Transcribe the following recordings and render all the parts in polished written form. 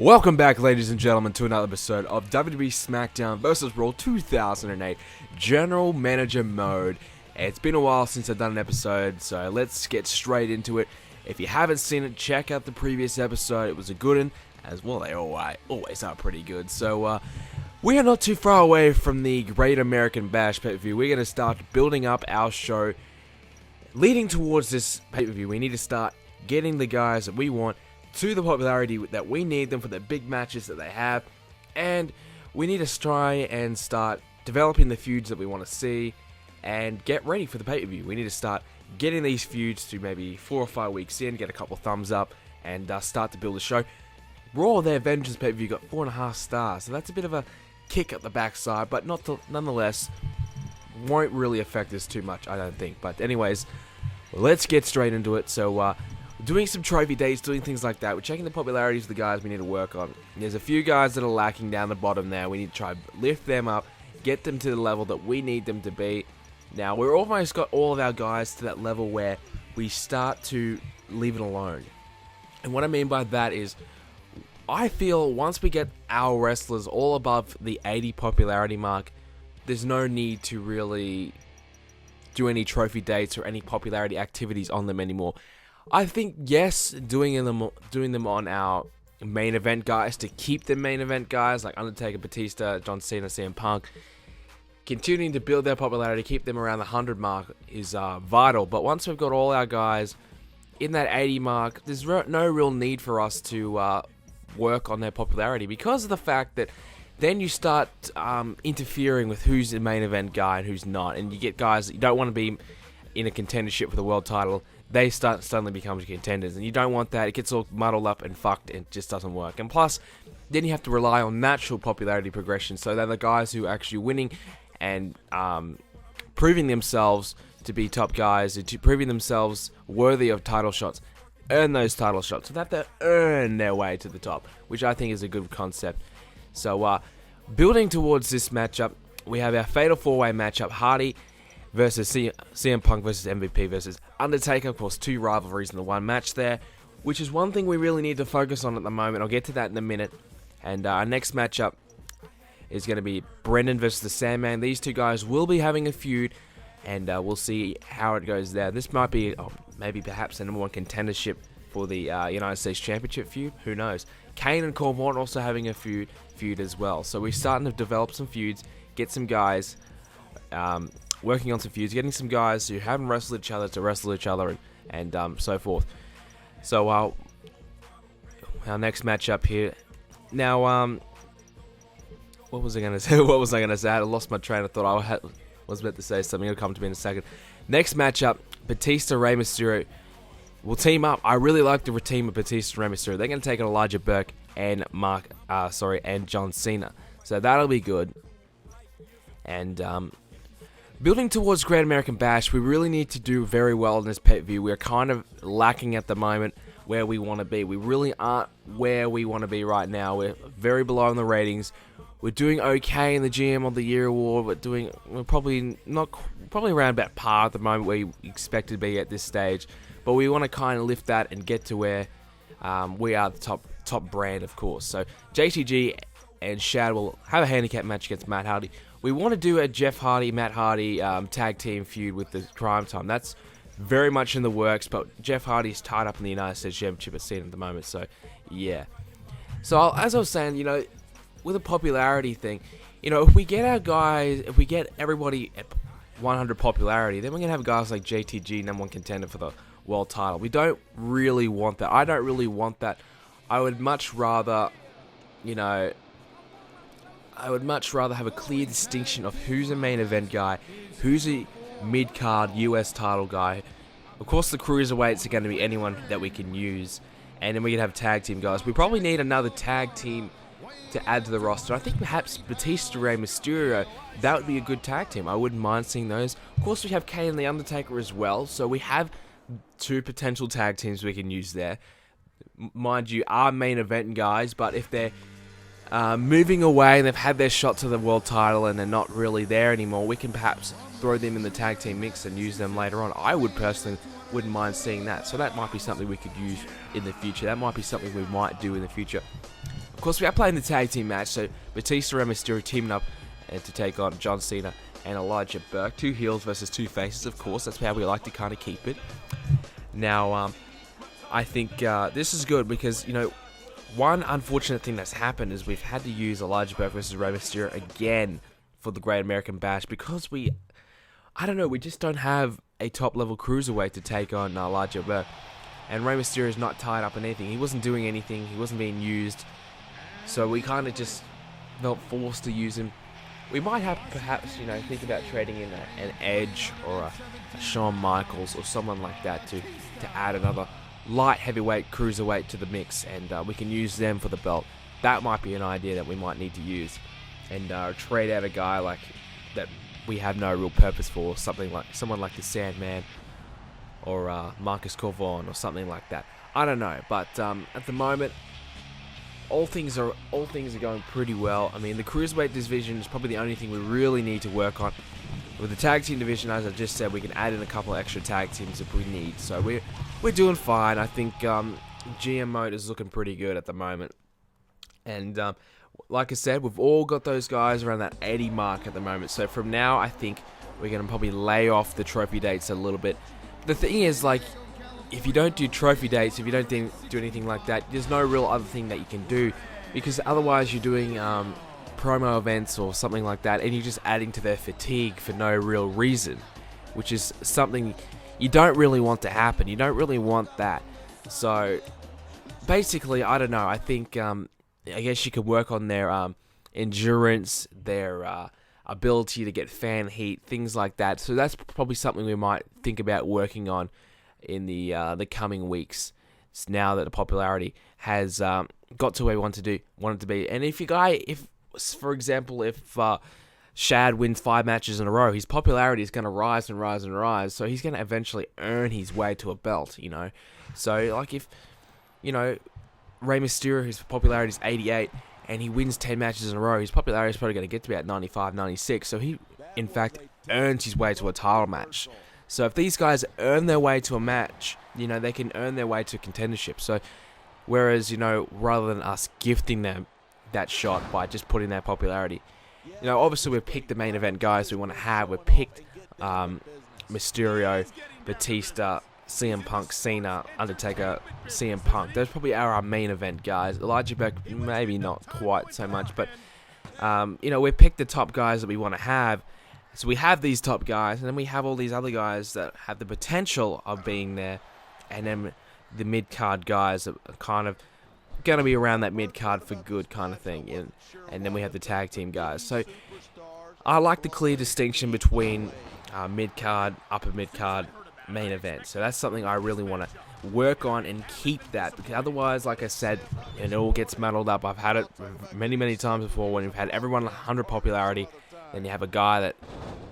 Welcome back, ladies and gentlemen, to another episode of WWE Smackdown vs. Raw 2008 General Manager Mode. It's been a while since I've done an episode, so let's get straight into it. If you haven't seen it, check out the previous episode. It was a good one, as well. They always are pretty good. So we are not too far away from the Great American Bash pay-per-view. We're going to start building up our show leading towards this pay-per-view. We need to start getting the guys that we want to the popularity that we need them for the big matches that they have, and we need to try and start developing the feuds that we want to see and get ready for the pay-per-view. We need to start getting these feuds to maybe 4 or 5 weeks in, get a couple thumbs up, and start to build a show. Raw, their Vengeance pay-per-view, got 4.5 stars, so that's a bit of a kick at the backside, but nonetheless won't really affect us too much, I don't think. But anyways, let's get straight into it. So doing some trophy dates, doing things like that. We're checking the popularities of the guys we need to work on. There's a few guys that are lacking down the bottom there. We need to try lift them up, get them to the level that we need them to be. Now, we're almost got all of our guys to that level where we start to leave it alone. And what I mean by that is, I feel once we get our wrestlers all above the 80 popularity mark, there's no need to really do any trophy dates or any popularity activities on them anymore. I think, yes, doing them on our main event guys to keep them main event guys like Undertaker, Batista, John Cena, CM Punk, continuing to build their popularity, keep them around the 100 mark is vital. But once we've got all our guys in that 80 mark, there's no real need for us to work on their popularity, because of the fact that then you start interfering with who's the main event guy and who's not, and you get guys that you don't want to be in a contendership for the world title. They suddenly become contenders, and you don't want that. It gets all muddled up and fucked, and it just doesn't work. And plus, then you have to rely on natural popularity progression, so they're the guys who are actually winning and proving themselves to be top guys, and proving themselves worthy of title shots, earn those title shots. So they have to earn their way to the top, which I think is a good concept. So building towards this matchup, we have our Fatal 4-Way matchup, Hardy versus CM Punk versus MVP versus Undertaker. Of course, 2 rivalries in the one match there, which is one thing we really need to focus on at the moment. I'll get to that in a minute. And our next matchup is going to be Brendan versus the Sandman. These two guys will be having a feud, and we'll see how it goes there. This might be, maybe perhaps the #1 contendership for the United States Championship feud. Who knows? Kane and Corbin also having a feud as well. So we're starting to develop some feuds, get some guys working on some feuds, getting some guys who haven't wrestled each other to wrestle each other, and so forth. So our next matchup here. Now, what was I going to say? I lost my train of thought. I was about to say something. It'll come to me in a second. Next matchup, Batista, Rey Mysterio will team up. I really like the team of Batista and Rey Mysterio. They're going to take on Elijah Burke and and John Cena. So that'll be good. And building towards Great American Bash, we really need to do very well in this pay-per-view. We're kind of lacking at the moment where we want to be. We really aren't where we want to be right now. We're very below in the ratings. We're doing okay in the GM of the Year award. We're probably around about par at the moment where you expect to be at this stage. But we want to kind of lift that and get to where we are the top brand, of course. So JTG and Shad will have a handicap match against Matt Hardy. We want to do a Jeff Hardy, Matt Hardy tag team feud with the Crime Time. That's very much in the works, but Jeff Hardy's tied up in the United States Championship scene at the moment, so yeah. So as I was saying, with a popularity thing, if we get our guys, if we get everybody at 100 popularity, then we're going to have guys like JTG, #1 contender for the world title. We don't really want that. I don't really want that. I would much rather have a clear distinction of who's a main event guy, who's a mid-card US title guy. Of course, the cruiserweights are going to be anyone that we can use, and then we can have tag team guys. We probably need another tag team to add to the roster. I think perhaps Batista, Rey Mysterio, that would be a good tag team. I wouldn't mind seeing those. Of course, we have Kane and The Undertaker as well, so we have 2 potential tag teams we can use there. Mind you, our main event guys, but if they're moving away and they've had their shot to the world title and they're not really there anymore, we can perhaps throw them in the tag team mix and use them later on. I would personally wouldn't mind seeing that. So that might be something we could use in the future. That might be something we might do in the future. Of course, we are playing the tag team match, so Batista and Mysterio teaming up to take on John Cena and Elijah Burke. 2 heels versus 2 faces, of course. That's how we like to kind of keep it. Now, I think this is good because, you know, one unfortunate thing that's happened is we've had to use Elijah Burke versus Rey Mysterio again for the Great American Bash because I don't know, we just don't have a top-level cruiserweight to take on Elijah Burke. And Rey Mysterio is not tied up in anything. He wasn't doing anything. He wasn't being used. So we kind of just felt forced to use him. We might have perhaps, you know, think about trading in an Edge or a Shawn Michaels or someone like that to add another light heavyweight cruiserweight to the mix, and we can use them for the belt. That might be an idea that we might need to use, and trade out a guy like that we have no real purpose for, someone like the Sandman or Marcus Corvon or something like that. I don't know, but at the moment, all things are going pretty well. I mean, the cruiserweight division is probably the only thing we really need to work on. With the tag team division, as I just said, we can add in a couple of extra tag teams if we need. So we're doing fine. I think GM mode is looking pretty good at the moment. And like I said, we've all got those guys around that 80 mark at the moment. So from now, I think we're going to probably lay off the trophy dates a little bit. The thing is, like, if you don't do trophy dates, if you don't do anything like that, there's no real other thing that you can do, because otherwise you're doing promo events or something like that, and you're just adding to their fatigue for no real reason, which is something you don't really want to happen. You don't really want that. So basically, I don't know. I think I guess you could work on their endurance, their ability to get fan heat, things like that. So that's probably something we might think about working on in the coming weeks. It's now that the popularity has got to where we want it to be. And if for example, if Shad wins 5 matches in a row, his popularity is going to rise and rise and rise. So he's going to eventually earn his way to a belt, you know. So like if, you know, Rey Mysterio, his popularity is 88, and he wins 10 matches in a row, his popularity is probably going to get to about 95, 96. So he, in fact, earns his way to a title match. So if these guys earn their way to a match, you know, they can earn their way to contendership. So whereas, you know, rather than us gifting them that shot by just putting their popularity, you know, obviously we've picked the main event guys we want to have. We've picked Mysterio, Batista, CM Punk, Cena, Undertaker, CM Punk. Those probably are our main event guys. Elijah Burke, maybe not quite so much, but you know, we've picked the top guys that we want to have. So we have these top guys, and then we have all these other guys that have the potential of being there, and then the mid-card guys that are kind of going to be around that mid-card for good kind of thing, and then we have the tag team guys. So I like the clear distinction between mid-card, upper mid-card, main event. So that's something I really want to work on and keep that, because otherwise, like I said, it all gets muddled up. I've had it many, many times before when you've had everyone 100 popularity, then you have a guy that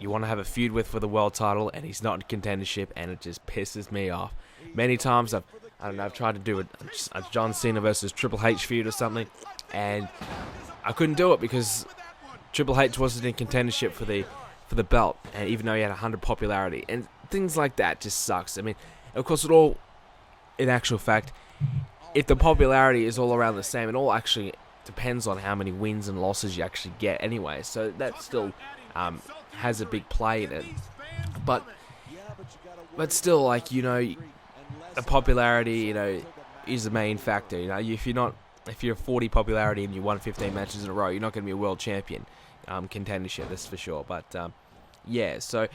you want to have a feud with for the world title, and he's not in contendership, and it just pisses me off. Many times I've tried to do a John Cena versus Triple H feud or something, and I couldn't do it because Triple H wasn't in contendership for the belt, and even though he had 100 popularity, and things like that just sucks. I mean, of course, it all, in actual fact, if the popularity is all around the same, it all actually depends on how many wins and losses you actually get anyway, so that still has a big play in it. But still, like, you know, the popularity, you know, is the main factor. You know, if you're 40 popularity and you won 15 matches in a row, you're not going to be a world champion contendership, that's for sure. But yeah, so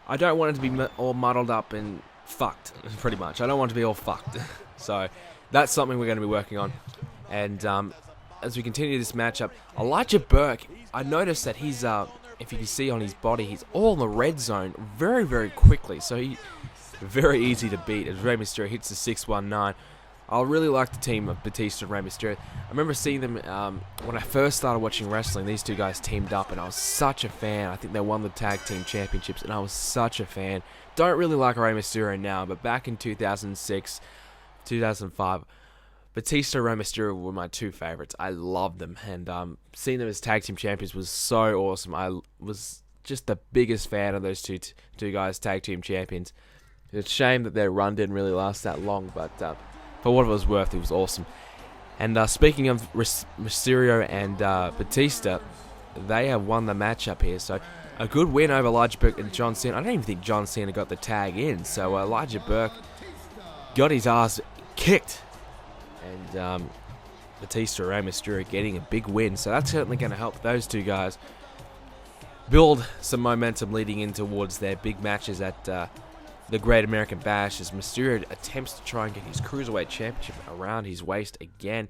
I don't want it to be all muddled up and fucked, pretty much. I don't want it to be all fucked. So that's something we're going to be working on. And as we continue this matchup, Elijah Burke, I noticed that he's, if you can see on his body, he's all in the red zone very, very quickly. So he's very easy to beat as Rey Mysterio hits the 619. I really like the team of Batista and Rey Mysterio. I remember seeing them when I first started watching wrestling. These two guys teamed up, and I was such a fan. I think they won the tag team championships, and I was such a fan. Don't really like Rey Mysterio now, but back in 2006, 2005, Batista and Rey Mysterio were my two favorites. I loved them, and seeing them as tag team champions was so awesome. I was just the biggest fan of those two guys, tag team champions. It's a shame that their run didn't really last that long, but for what it was worth, it was awesome. And speaking of Mysterio and Batista, they have won the matchup here. So a good win over Elijah Burke and John Cena. I don't even think John Cena got the tag in. So Elijah Burke got his ass kicked. And Batista and Mysterio getting a big win. So that's certainly going to help those two guys build some momentum leading in towards their big matches at the Great American Bash, as Mysterio attempts to try and get his Cruiserweight Championship around his waist again,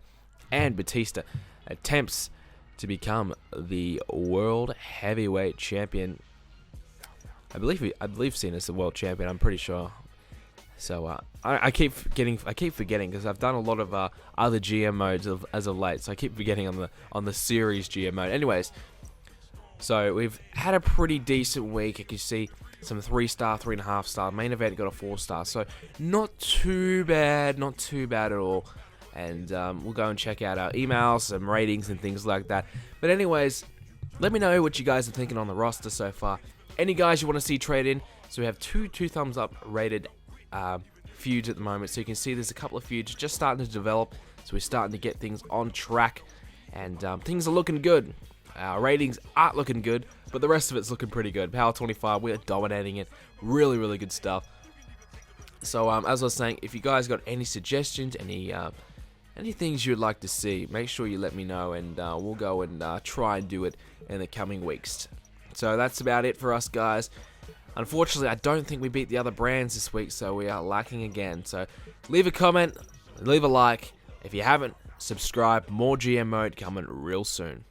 and Batista attempts to become the World Heavyweight Champion. I believe Cena's the World Champion. I'm pretty sure. So I keep forgetting because I've done a lot of other GM modes as of late, so I keep forgetting on the series GM mode. Anyways, so we've had a pretty decent week. You can see some 3-star, 3.5-star. Main event got a 4-star, so not too bad at all. And we'll go and check out our emails, some ratings and things like that. But anyways, let me know what you guys are thinking on the roster so far. Any guys you want to see trade in? So we have two thumbs up rated feuds at the moment. So you can see there's a couple of feuds just starting to develop. So we're starting to get things on track, and things are looking good. Our ratings aren't looking good, but the rest of it's looking pretty good. Power 25, we're dominating it. Really, really good stuff. So, as I was saying, if you guys got any suggestions, any things you'd like to see, make sure you let me know, and we'll go and try and do it in the coming weeks. So that's about it for us, guys. Unfortunately, I don't think we beat the other brands this week, so we are lacking again. So leave a comment, leave a like. If you haven't, subscribe. More GM mode coming real soon.